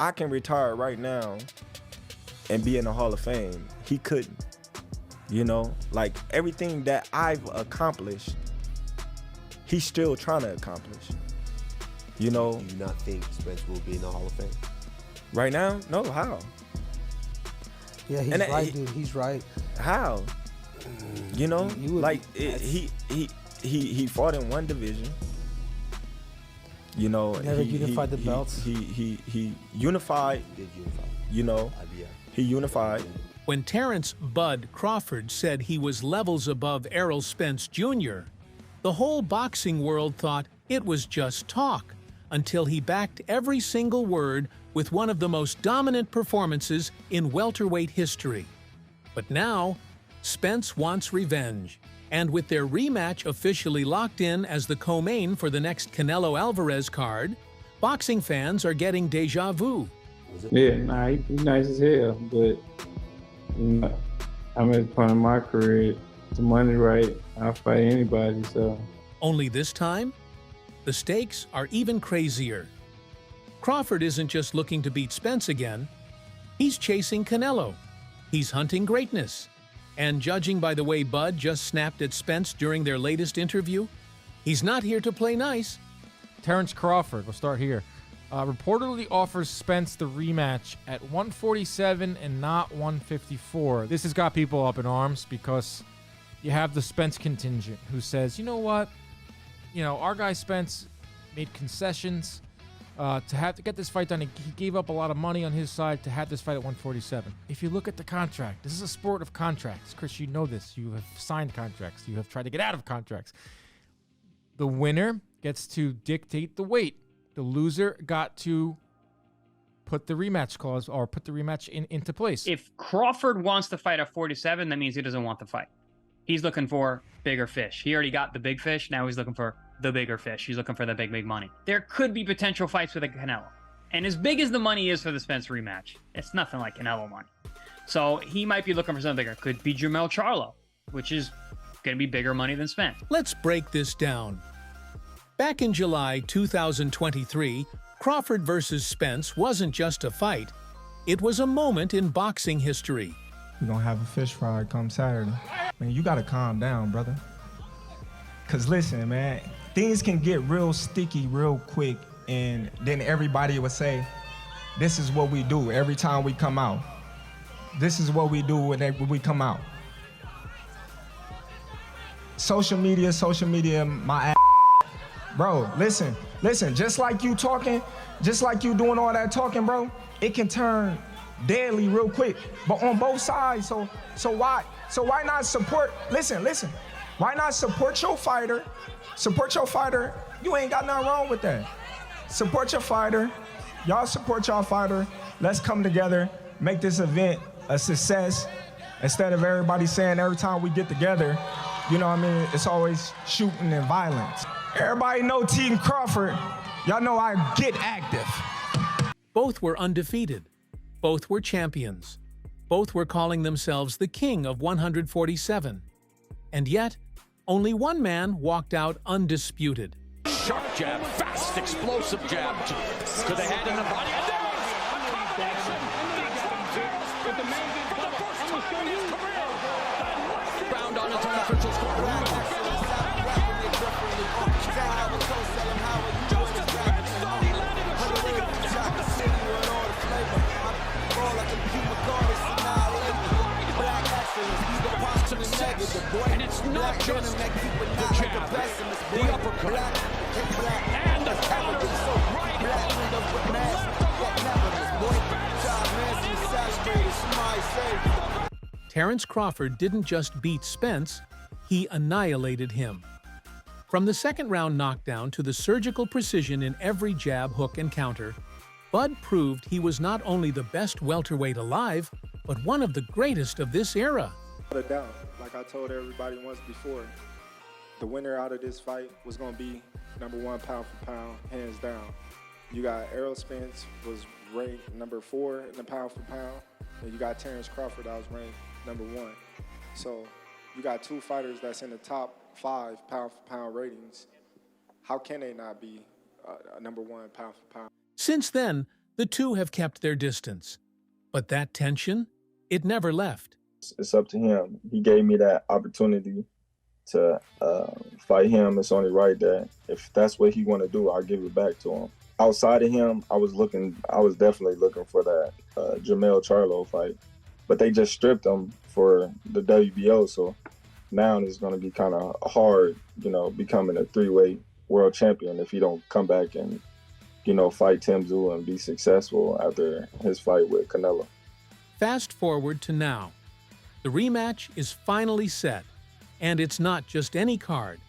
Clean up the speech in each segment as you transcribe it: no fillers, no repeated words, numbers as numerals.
I can retire right now and be in the Hall of Fame. He couldn't. You know, like everything that I've accomplished, he's still trying to accomplish. You know. Do you not think Spence will be in the Hall of Fame? Right now? No, how? Yeah, he's right, dude. He's right. How? You know, like he fought in one division. You know, never unified the belts. He unified. He did unify. You know, he unified. When Terence "Bud" Crawford said he was levels above Errol Spence Jr., the whole boxing world thought it was just talk, until he backed every single word with one of the most dominant performances in welterweight history. But now, Spence wants revenge, and with their rematch officially locked in as the co-main for the next Canelo-Alvarez card, boxing fans are getting deja vu. Yeah, nah, he's nice as hell, but you know, I'm at the point of my career, the money right, I'll fight anybody, so. Only this time, the stakes are even crazier. Crawford isn't just looking to beat Spence again, he's chasing Canelo. He's hunting greatness. And judging by the way Bud just snapped at Spence during their latest interview, he's not here to play nice. Terence Crawford, we'll start here, reportedly offers Spence the rematch at 147 and not 154. This has got people up in arms because you have the Spence contingent who says, you know what, our guy Spence made concessions to get this fight done. He gave up a lot of money on his side to have this fight at 147. If you look at the contract, this is a sport of contracts. Chris, you know this. You have signed contracts. You have tried to get out of contracts. The winner gets to dictate the weight. The loser got to put the rematch clause or put the rematch into place. If Crawford wants to fight at 47, that means he doesn't want the fight. He's looking for bigger fish. He already got the big fish. Now he's looking for the bigger fish. He's looking for the big money. There could be potential fights with a Canelo. And as big as the money is for the Spence rematch, it's nothing like Canelo money. So he might be looking for something bigger. Could be Jermell Charlo, which is going to be bigger money than Spence. Let's break this down. Back in July 2023, Crawford versus Spence wasn't just a fight. It was a moment in boxing history. We're gonna have a fish fry come Saturday. Man, you gotta calm down, brother. Cause listen, man, things can get real sticky real quick, and then everybody would say, this is what we do every time we come out. This is what we do when we come out. Social media, my ass. Bro, listen, just like you talking, just like you doing all that talking, bro, it can turn deadly real quick, but on both sides, so why not support, listen, why not support your fighter, you ain't got nothing wrong with that. Support your fighter, y'all support y'all fighter, let's come together, make this event a success, instead of everybody saying every time we get together, you know what I mean, it's always shooting and violence. Everybody know Terence Crawford. Y'all know I get active. Both were undefeated. Both were champions. Both were calling themselves the king of 147. And yet, only one man walked out undisputed. Sharp jab, fast, explosive jab to the head and the body. And there was a combination. With the man for the first time in his career. Bound on his unofficial score. And it's not just the jab, the uppercut, and the counter right hand. Terence Crawford didn't just beat Spence, he annihilated him. From the second-round knockdown to the surgical precision in every jab, hook, and counter, Bud proved he was not only the best welterweight alive, but one of the greatest of this era. Without a doubt, like I told everybody once before, the winner out of this fight was going to be #1 pound for pound, hands down. You got Errol Spence was ranked #4 in the pound for pound, and you got Terence Crawford that was ranked #1. So you got two fighters that's in the top 5 pound for pound ratings. How can they not be #1 pound for pound? Since then, The two have kept their distance. But that tension, it never left. It's up to him. He gave me that opportunity to fight him. It's only right that if that's what he want to do, I'll give it back to him. Outside of him, I was definitely looking for that Jermell Charlo fight, but they just stripped him for the WBO. So now it's going to be kind of hard, becoming a 3-weight world champion if he don't come back and, fight Tim Tszyu and be successful after his fight with Canelo. Fast forward to now. The rematch is finally set, and it's not just any card.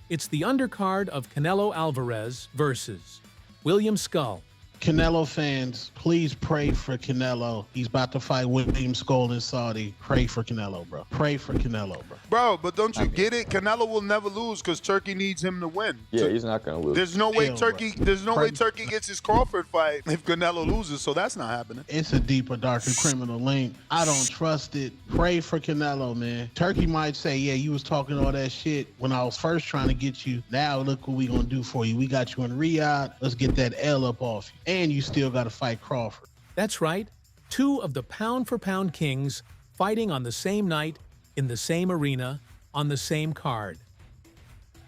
It's the undercard of Canelo Alvarez versus William Skull. Canelo fans, please pray for Canelo. He's about to fight William Skull in Saudi. Pray for Canelo, bro. Pray for Canelo, bro. Bro, but don't you get it? Canelo will never lose because Turkey needs him to win. Yeah, he's not gonna lose. There's no way Turkey gets his Crawford fight if Canelo loses, so that's not happening. It's a deeper, darker criminal link. I don't trust it. Pray for Canelo, man. Turkey might say, yeah, you was talking all that shit when I was first trying to get you. Now look what we gonna do for you. We got you in Riyadh. Let's get that L up off you. And you still got to fight Crawford. That's right. Two of the pound-for-pound kings fighting on the same night, in the same arena, on the same card.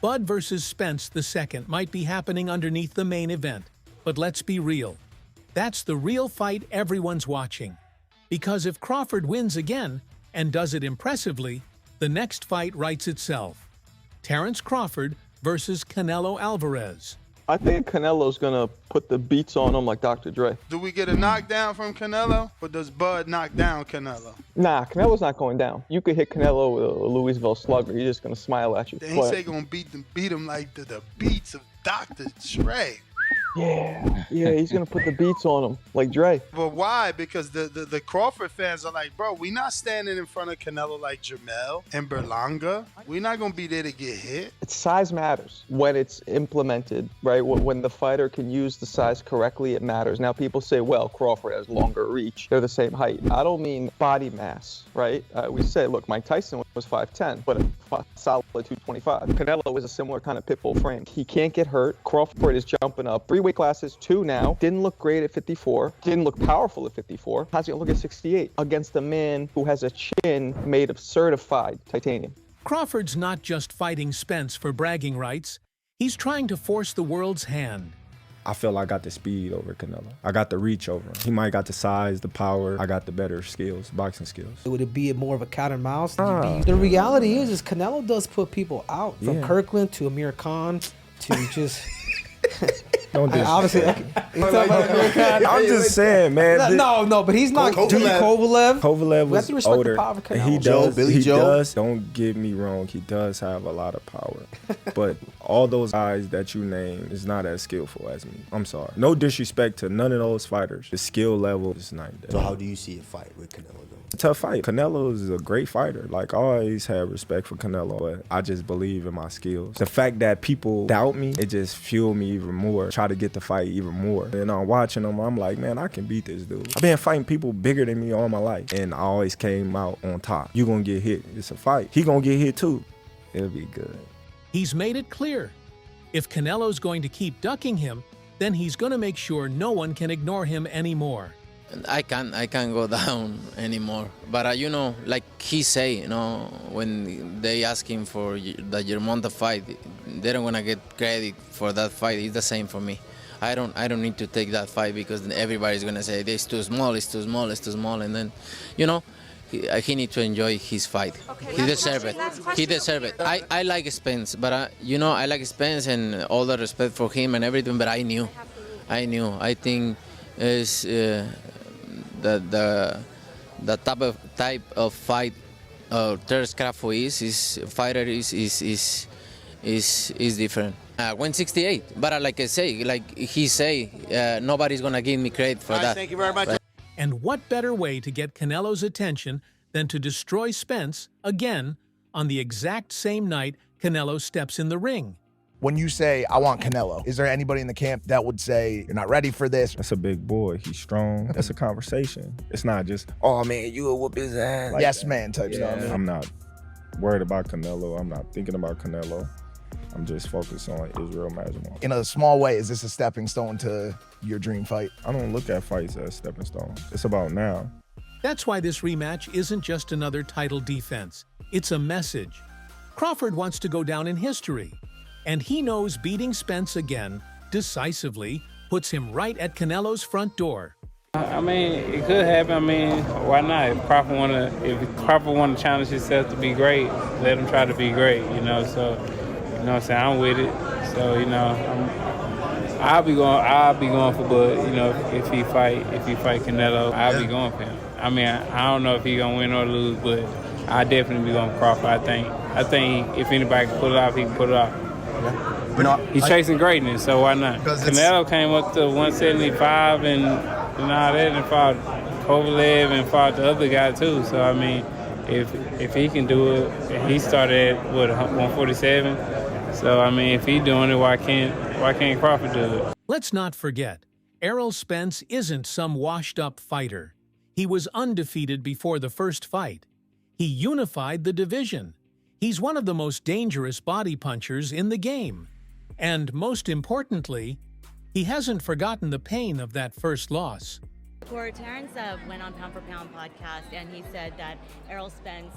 Bud versus Spence II might be happening underneath the main event, but let's be real. That's the real fight everyone's watching. Because if Crawford wins again, and does it impressively, the next fight writes itself. Terence Crawford versus Canelo Alvarez. I think Canelo's gonna put the beats on him like Dr. Dre. Do we get a knockdown from Canelo, or does Bud knock down Canelo? Nah, Canelo's not going down. You could hit Canelo with a Louisville slugger. He's just gonna smile at you. They ain't say gonna beat him like the beats of Dr. Dre. Yeah, he's gonna put the beats on him like Dre. But why? Because the Crawford fans are like, bro, we not standing in front of Canelo like Jermell and Berlanga. We not gonna be there to get hit. Size matters when it's implemented, right? When the fighter can use the size correctly, it matters. Now people say, well, Crawford has longer reach. They're the same height. I don't mean body mass, right? We say, look, Mike Tyson was 5'10", but a solid 225. Canelo is a similar kind of pit bull frame. He can't get hurt. Crawford is jumping up 3 weight classes, 2 now. Didn't look great at 54. Didn't look powerful at 54. How's he gonna look at 68 against a man who has a chin made of certified titanium? Crawford's not just fighting Spence for bragging rights. He's trying to force the world's hand. I feel I got the speed over Canelo. I got the reach over him. He might got the size, the power. I got the better skills, boxing skills. Would it be more of a cat and mouse? The reality is Canelo does put people out. From Kirkland to Amir Khan to just... Don't do obviously, I'm just saying, man. No, but he's not Kovalev. Kovalev was older. He does. Billy Joe. Don't get me wrong. He does have a lot of power, but all those guys that you name is not as skillful as me. I'm sorry. No disrespect to none of those fighters. The skill level is not there. So how do you see a fight with Canelo though? Tough fight. Canelo is a great fighter. Like, I always had respect for Canelo, but I just believe in my skills. The fact that people doubt me, it just fueled me even more. Try to get the fight even more. And I'm watching him, I'm like, man, I can beat this dude. I've been fighting people bigger than me all my life, and I always came out on top. You gonna get hit. It's a fight. He gonna get hit too. It'll be good. He's made it clear. If Canelo's going to keep ducking him, then he's gonna make sure no one can ignore him anymore. I can't go down anymore. But like he say, when they ask him for the Germonta fight, they don't wanna get credit for that fight. It's the same for me. I don't need to take that fight because everybody's gonna say it's too small, it's too small, it's too small, and then, he need to enjoy his fight. Okay, he deserve it. He deserve it. I like Spence, but I like Spence and all the respect for him and everything. But I knew. I think is the type of fight Terence Crawford is different. 168, but like I say, like he say, nobody's gonna give me credit for that. Thank you very much. And what better way to get Canelo's attention than to destroy Spence again on the exact same night Canelo steps in the ring? When you say, I want Canelo, is there anybody in the camp that would say, you're not ready for this? That's a big boy. He's strong. That's a conversation. It's not just, oh man, you will whoop his ass. Like yes, man type stuff. I'm not worried about Canelo. I'm not thinking about Canelo. I'm just focused on Israel Magimov. In a small way, is this a stepping stone to your dream fight? I don't look at fights as stepping stones. It's about now. That's why this rematch isn't just another title defense. It's a message. Crawford wants to go down in history, and he knows beating Spence again, decisively, puts him right at Canelo's front door. I mean, it could happen. I mean, why not? If Crawford want to challenge himself to be great, let him try to be great. You know, so you know what I'm saying, I'm with it. So you know, I'll be going for Bud. You know, if he fight Canelo, I'll be going for him. I mean, I don't know if he gonna win or lose, but I definitely be going for Crawford. I think if anybody can pull it off, he can pull it off. Yeah. You know, he's chasing greatness, so why not? Canelo came up to 175 and all that, and fought Kovalev and fought the other guy too. So I mean, if he can do it, and he started at 147. So I mean, if he's doing it, why can't Crawford do it? Let's not forget, Errol Spence isn't some washed-up fighter. He was undefeated before the first fight. He unified the division. He's one of the most dangerous body punchers in the game. And most importantly, he hasn't forgotten the pain of that first loss. Terence went on Pound for Pound podcast, and he said that Errol Spence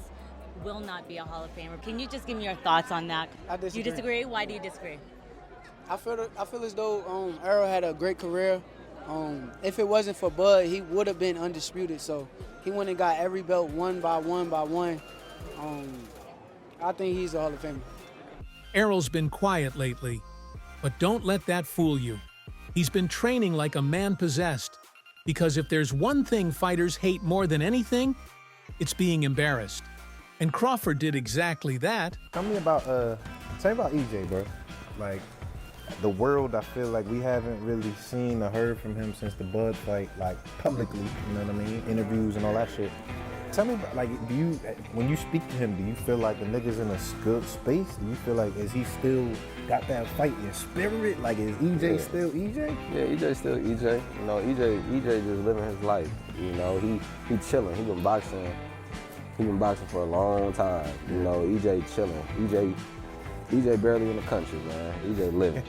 will not be a Hall of Famer. Can you just give me your thoughts on that? I disagree. You disagree? Why do you disagree? I feel as though Errol had a great career. If it wasn't for Bud, he would have been undisputed. So he went and got every belt one by one. I think he's a Hall of Famer. Errol's been quiet lately, but don't let that fool you. He's been training like a man possessed, because if there's one thing fighters hate more than anything, it's being embarrassed. And Crawford did exactly that. Tell me about EJ, bro. Like, the world, I feel like we haven't really seen or heard from him since the Bud fight, like, publicly, you know what I mean? Interviews and all that shit. Tell me, like, when you speak to him, do you feel like the nigga's in a good space? Do you feel like, is he still got that fighting spirit? Like, is EJ still EJ? Yeah, EJ still EJ. You know, EJ just living his life. You know, he chilling. He been boxing for a long time. You know, EJ chilling. EJ barely in the country, man. EJ living.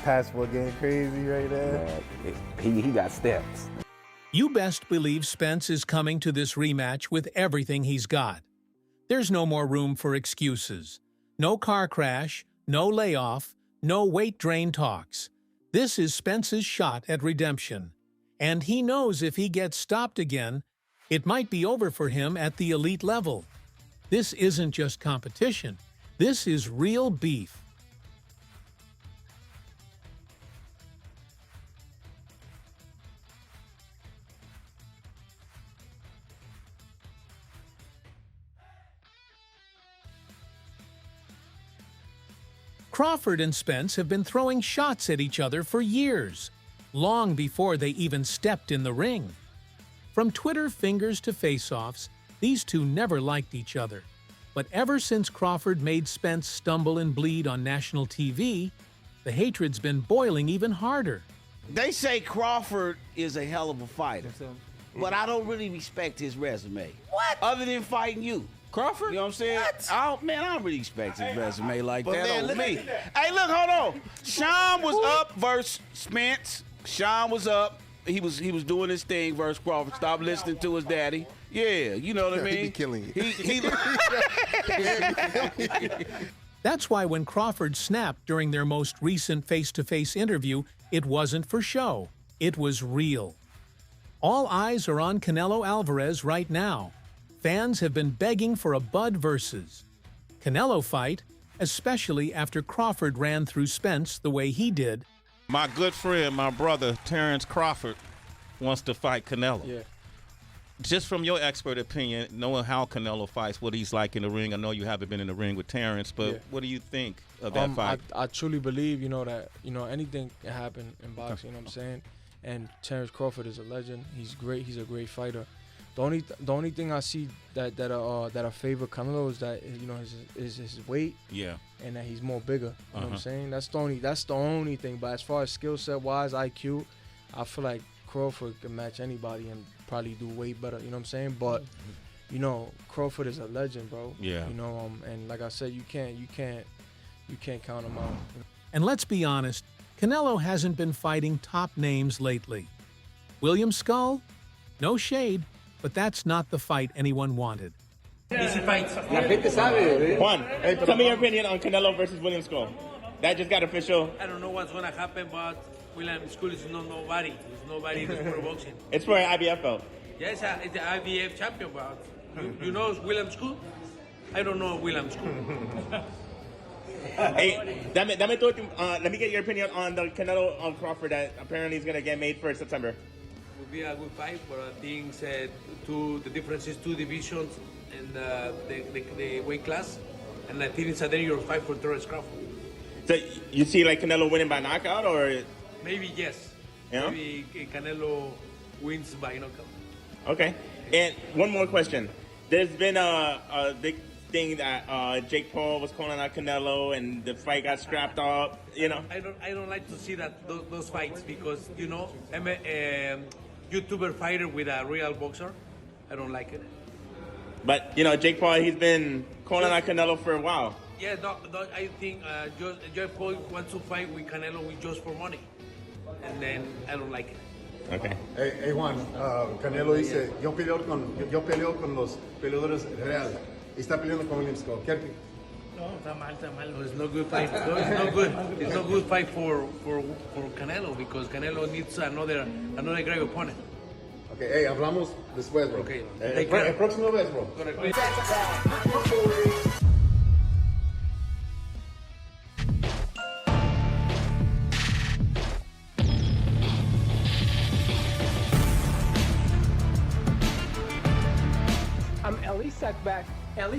Passport getting crazy right there. Man, he got steps. You best believe Spence is coming to this rematch with everything he's got. There's no more room for excuses. No car crash, no layoff, no weight drain talks. This is Spence's shot at redemption. And he knows if he gets stopped again, it might be over for him at the elite level. This isn't just competition. This is real beef. Crawford and Spence have been throwing shots at each other for years, long before they even stepped in the ring. From Twitter fingers to face-offs, these two never liked each other. But ever since Crawford made Spence stumble and bleed on national TV, the hatred's been boiling even harder. They say Crawford is a hell of a fighter, but I don't really respect his resume. What? Other than fighting you. Crawford? You know what I'm saying? What? I don't really respect his resume like that on me. Hey, look, hold on. Sean was up versus Spence. Sean was up. He was doing his thing versus Crawford. Stop listening to his daddy. Yeah, you know what I mean? He be killing you. That's why when Crawford snapped during their most recent face-to-face interview, it wasn't for show. It was real. All eyes are on Canelo Alvarez right now. Fans have been begging for a Bud versus Canelo fight, especially after Crawford ran through Spence the way he did. My good friend, my brother, Terence Crawford, wants to fight Canelo. Yeah. Just from your expert opinion, knowing how Canelo fights, what he's like in the ring, I know you haven't been in the ring with Terence, but what do you think of that fight? I truly believe, that, anything can happen in boxing, you know what I'm saying? And Terence Crawford is a legend. He's great. He's a great fighter. The only thing I see that I favor Canelo is that his weight. Yeah. And that he's more bigger. You know what I'm saying? That's the only thing. But as far as skill set wise, IQ, I feel like Crawford can match anybody and probably do way better. You know what I'm saying? But Crawford is a legend, bro. Yeah. And like I said, you can't you can't count them out. And let's be honest, Canelo hasn't been fighting top names lately. William Skull? No shade, but that's not the fight anyone wanted. Easy fight. Juan, tell me your opinion on Canelo versus William Skull. That just got official. I don't know what's going to happen, but William Skull is nobody. He's nobody in the sport of boxing. It's for an IBF belt. Yeah, it's the IBF champion, but you know William Skull? I don't know William Skull. Hey, let me get your opinion on the Canelo Crawford that apparently is going to get made for September. It will be a good fight, but I think the difference is 2 divisions in the weight class, and I think it's a dangerous fight for Terence Crawford. So you see like Canelo winning by knockout, or? Maybe yes. Yeah? Maybe Canelo wins by knockout. Okay. And one more question. There's been a big thing that Jake Paul was calling out Canelo, and the fight got scrapped up. You know. I don't like to see those fights because I'm a YouTuber fighter with a real boxer. I don't like it. But Jake Paul, he's been calling out Canelo for a while. Yeah, I think Jake Paul wants to fight with Canelo just for money, and then I don't like it. Okay. Hey Juan, Canelo dice, yo peleo con los peleadores real. Y está peleando con William Skull. ¿Qué? No, está mal. No, it's no good fight. No, it's no good. It's no good fight for Canelo because Canelo needs another great opponent. Okay, hey, hablamos después, bro. Okay. El próximo vez, bro. I'm Ellie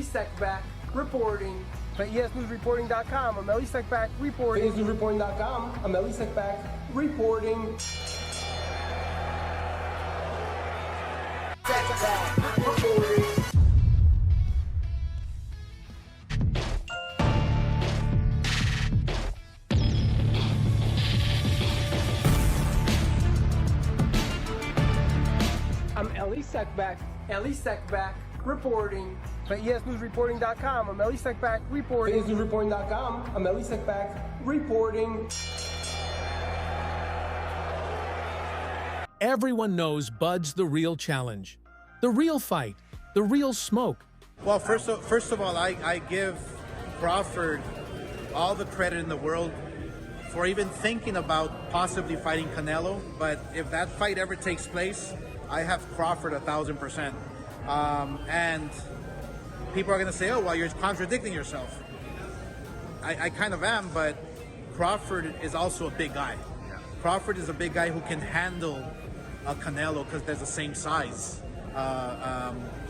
Sekback reporting for ESNewsReporting.com. I'm Ellie Sekback reporting. ESNewsReporting.com. I'm Ellie Sekback reporting. I'm Ellie Sekback reporting for ESNewsReporting.com. I'm Ellie Sekback reporting. For ESNewsReporting.com. I'm Ellie Sekback reporting. Everyone knows Bud's the real challenge, the real fight, the real smoke. Well, first of all, I give Crawford all the credit in the world for even thinking about possibly fighting Canelo. But if that fight ever takes place, I have Crawford 1,000%. And people are going to say, oh, well, you're contradicting yourself. I kind of am, but Crawford is also a big guy. Crawford is a big guy who can handle a Canelo because they're the same size.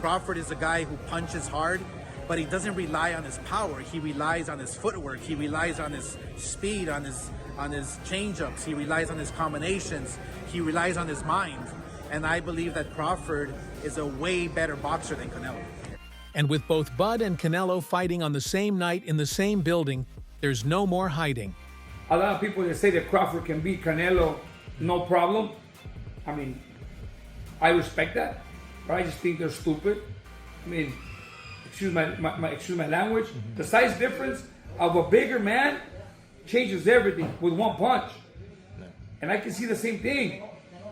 Crawford is a guy who punches hard, but he doesn't rely on his power. He relies on his footwork. He relies on his speed, on his change-ups. He relies on his combinations. He relies on his mind. And I believe that Crawford is a way better boxer than Canelo. And with both Bud and Canelo fighting on the same night in the same building, there's no more hiding. A lot of people that say that Crawford can beat Canelo, no problem. I mean, I respect that, but I just think they're stupid. I mean, excuse my language. The size difference of a bigger man changes everything with one punch. And I can see the same thing.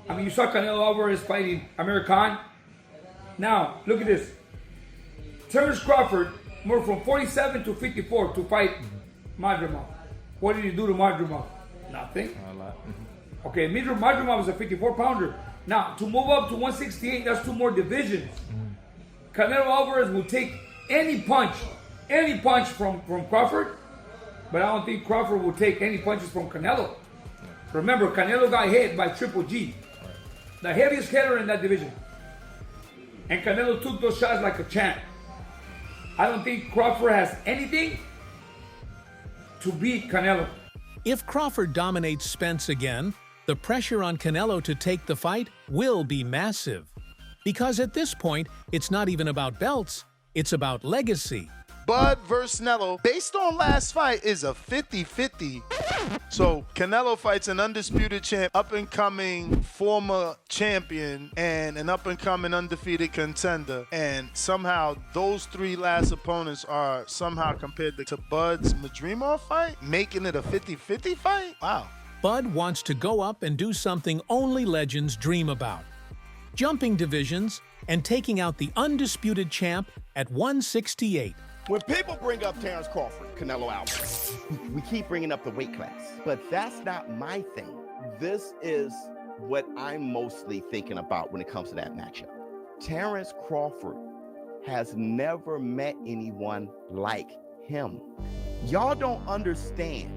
I mean, you saw Canelo Alvarez fighting Amir Khan. Now, look at this. Terence Crawford moved from 47 to 54 to fight Madrimov. What did he do to Madrimov? Nothing. Okay, Madrimov was a 54-pounder. Now, to move up to 168, that's 2 more divisions. Canelo Alvarez will take any punch from Crawford, but I don't think Crawford will take any punches from Canelo. Remember, Canelo got hit by Triple G, the heaviest hitter in that division. And Canelo took those shots like a champ. I don't think Crawford has anything to beat Canelo. If Crawford dominates Spence again, the pressure on Canelo to take the fight will be massive. Because at this point, it's not even about belts, it's about legacy. Bud versus Canelo, based on last fight, is a 50-50. So Canelo fights an undisputed champ, up-and-coming former champion, and an up-and-coming undefeated contender. And somehow those three last opponents are somehow compared to Bud's Madrimov fight, making it a 50-50 fight? Wow. Bud wants to go up and do something only legends dream about. Jumping divisions and taking out the undisputed champ at 168. When people bring up Terence Crawford, Canelo Alvarez, we keep bringing up the weight class, but that's not my thing. This is what I'm mostly thinking about when it comes to that matchup. Terence Crawford has never met anyone like him. Y'all don't understand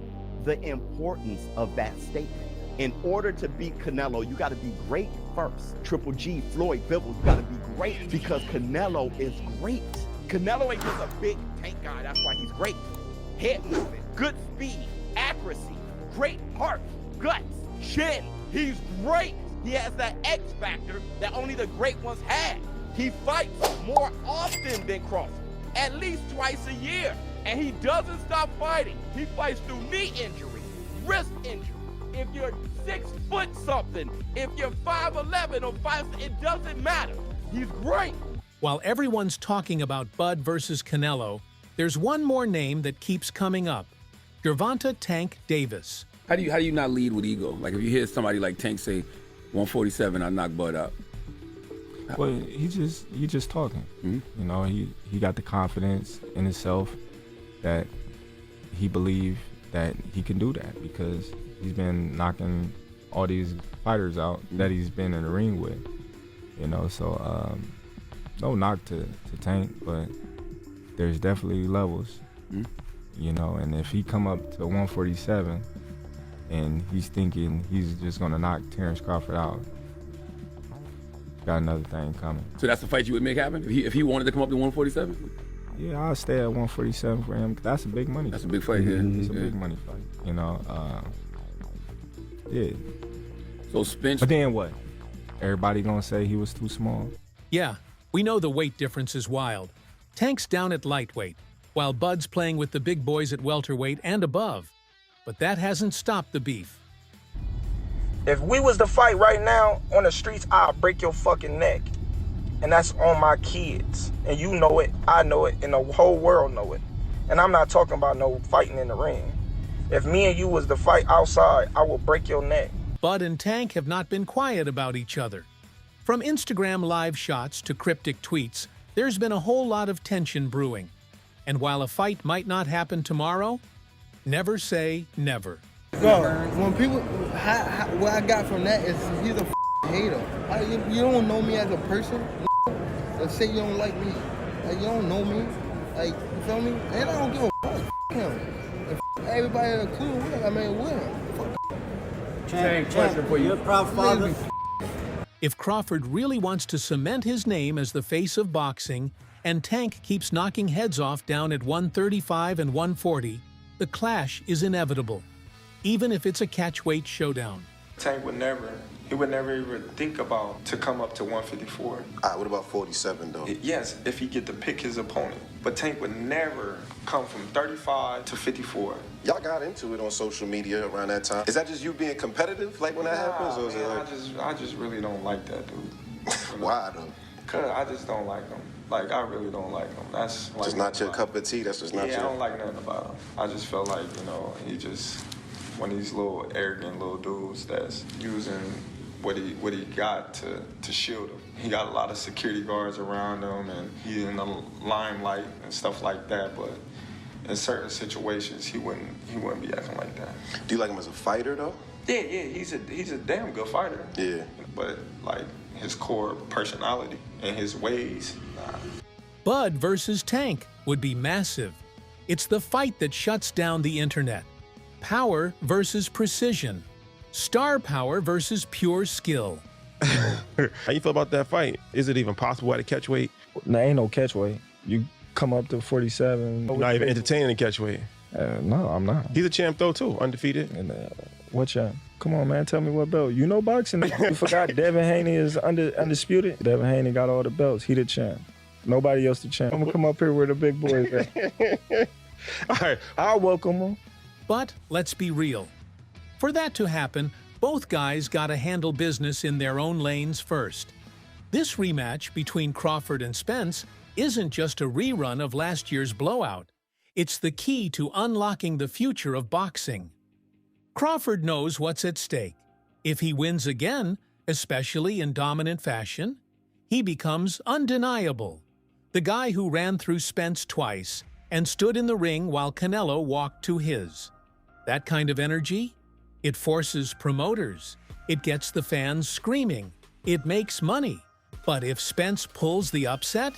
the importance of that statement. In order to beat Canelo, you got to be great first. Triple G, Floyd, Bivol, you got to be great because Canelo is great. Canelo ain't just a big tank guy, that's why he's great. Head movement, good speed, accuracy, great heart, guts, chin. He's great. He has that X factor that only the great ones have. He fights more often than Crawford, at least twice a year. And he doesn't stop fighting. He fights through knee injury, wrist injury. If you're 6 foot something, if you're 5'11" or 5, it doesn't matter. He's great. While everyone's talking about Bud versus Canelo, there's one more name that keeps coming up: Gervonta "Tank" Davis. How do you not lead with ego? Like if you hear somebody like Tank say 147, I knock Bud out. Well, he just talking. Mm-hmm. You know, he got the confidence in himself that he believed that he can do that because he's been knocking all these fighters out that he's been in the ring with. You know, so no knock to Tank, but there's definitely levels. You know, and if he come up to 147 and he's thinking he's just gonna knock Terence Crawford out, got another thing coming. So that's the fight you would make happen? If he wanted to come up to 147? Yeah, I'll stay at 147 for him. That's a big money. That's a big fight, yeah. It's a big money fight, you know. Yeah. So Spence. But then what? Everybody gonna say he was too small? Yeah, we know the weight difference is wild. Tank's down at lightweight, while Bud's playing with the big boys at welterweight and above. But that hasn't stopped the beef. If we was to fight right now on the streets, I'll break your fucking neck. And that's on my kids. And you know it, I know it, and the whole world know it. And I'm not talking about no fighting in the ring. If me and you was to fight outside, I will break your neck. Bud and Tank have not been quiet about each other. From Instagram live shots to cryptic tweets, there's been a whole lot of tension brewing. And while a fight might not happen tomorrow, never say never. Bro, when people, what I got from that is he's a hater. You don't know me as a person. Let's say you don't like me. Like, you don't know me. Like, you feel me? And I don't give a fuck. Him. And everybody in the crew with him. I mean, with him. Tank, question for you. You're a proud father. If Crawford really wants to cement his name as the face of boxing, and Tank keeps knocking heads off down at 135 and 140, the clash is inevitable, even if it's a catchweight showdown. Tank would never even think about to come up to 154. All right, what about 47 though? Yes, if he get to pick his opponent. But Tank would never come from 35 to 54. Y'all got into it on social media around that time. Is that just you being competitive, like when that happens? Or is it like... I just really don't like that dude. Why though? Cause I just don't like him. Like, I really don't like him. That's like, just not your cup of tea. That's just not your... Yeah, I don't like nothing about him. I just felt like, you know, he just one of these little arrogant little dudes that's using what he got to shield him. He got a lot of security guards around him, and he's in the limelight and stuff like that. But in certain situations, he wouldn't be acting like that. Do you like him as a fighter though? Yeah, he's a damn good fighter. Yeah. But like his core personality and his ways, nah. Bud versus Tank would be massive. It's the fight that shuts down the internet. Power versus precision. Star power versus pure skill. How you feel about that fight? Is it even possible at a catchweight? There ain't no catchweight. You come up to 47. You're not even entertaining a catchweight. No, I'm not. He's a champ though too, undefeated. And, what champ? Come on, man, tell me what belt. You know boxing. You forgot Devin Haney is undisputed. Devin Haney got all the belts. He the champ. Nobody else the champ. I'm gonna come up here where the big boys at. All right, I'll welcome them. But let's be real. For that to happen, both guys gotta handle business in their own lanes first. This rematch between Crawford and Spence isn't just a rerun of last year's blowout. It's the key to unlocking the future of boxing. Crawford knows what's at stake. If he wins again, especially in dominant fashion, he becomes undeniable. The guy who ran through Spence twice and stood in the ring while Canelo walked to his. That kind of energy? It forces promoters. It gets the fans screaming. It makes money. But if Spence pulls the upset,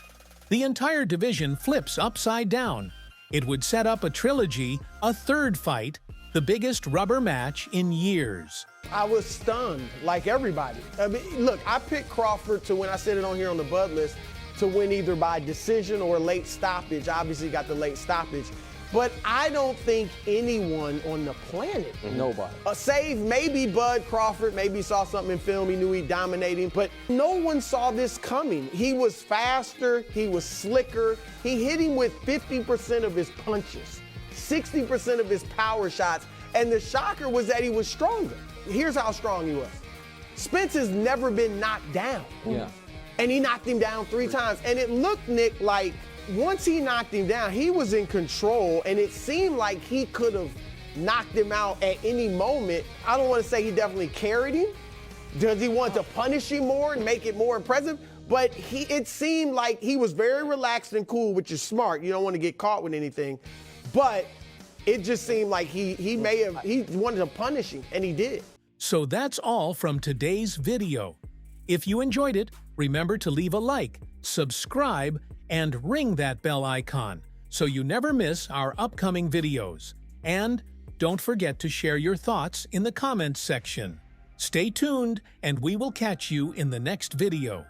the entire division flips upside down. It would set up a trilogy, a third fight, the biggest rubber match in years. I was stunned, like everybody. I mean, look, I picked Crawford to, when I said it on here on the Bud list, to win either by decision or late stoppage. Obviously got the late stoppage. But I don't think anyone on the planet, Nobody. Save maybe Bud Crawford, maybe saw something in film, he knew he'd dominate him, but no one saw this coming. He was faster, he was slicker, he hit him with 50% of his punches, 60% of his power shots, and the shocker was that he was stronger. Here's how strong he was. Spence has never been knocked down. Yeah. And he knocked him down 3 times. And it looked, Nick, like once he knocked him down, he was in control, and it seemed like he could have knocked him out at any moment. I don't want to say he definitely carried him. Does he want to punish him more and make it more impressive? But it seemed like he was very relaxed and cool, which is smart. You don't want to get caught with anything. But it just seemed like he wanted to punish him, and he did. So that's all from today's video. If you enjoyed it, remember to leave a like, subscribe, and ring that bell icon so you never miss our upcoming videos. And don't forget to share your thoughts in the comments section. Stay tuned, and we will catch you in the next video.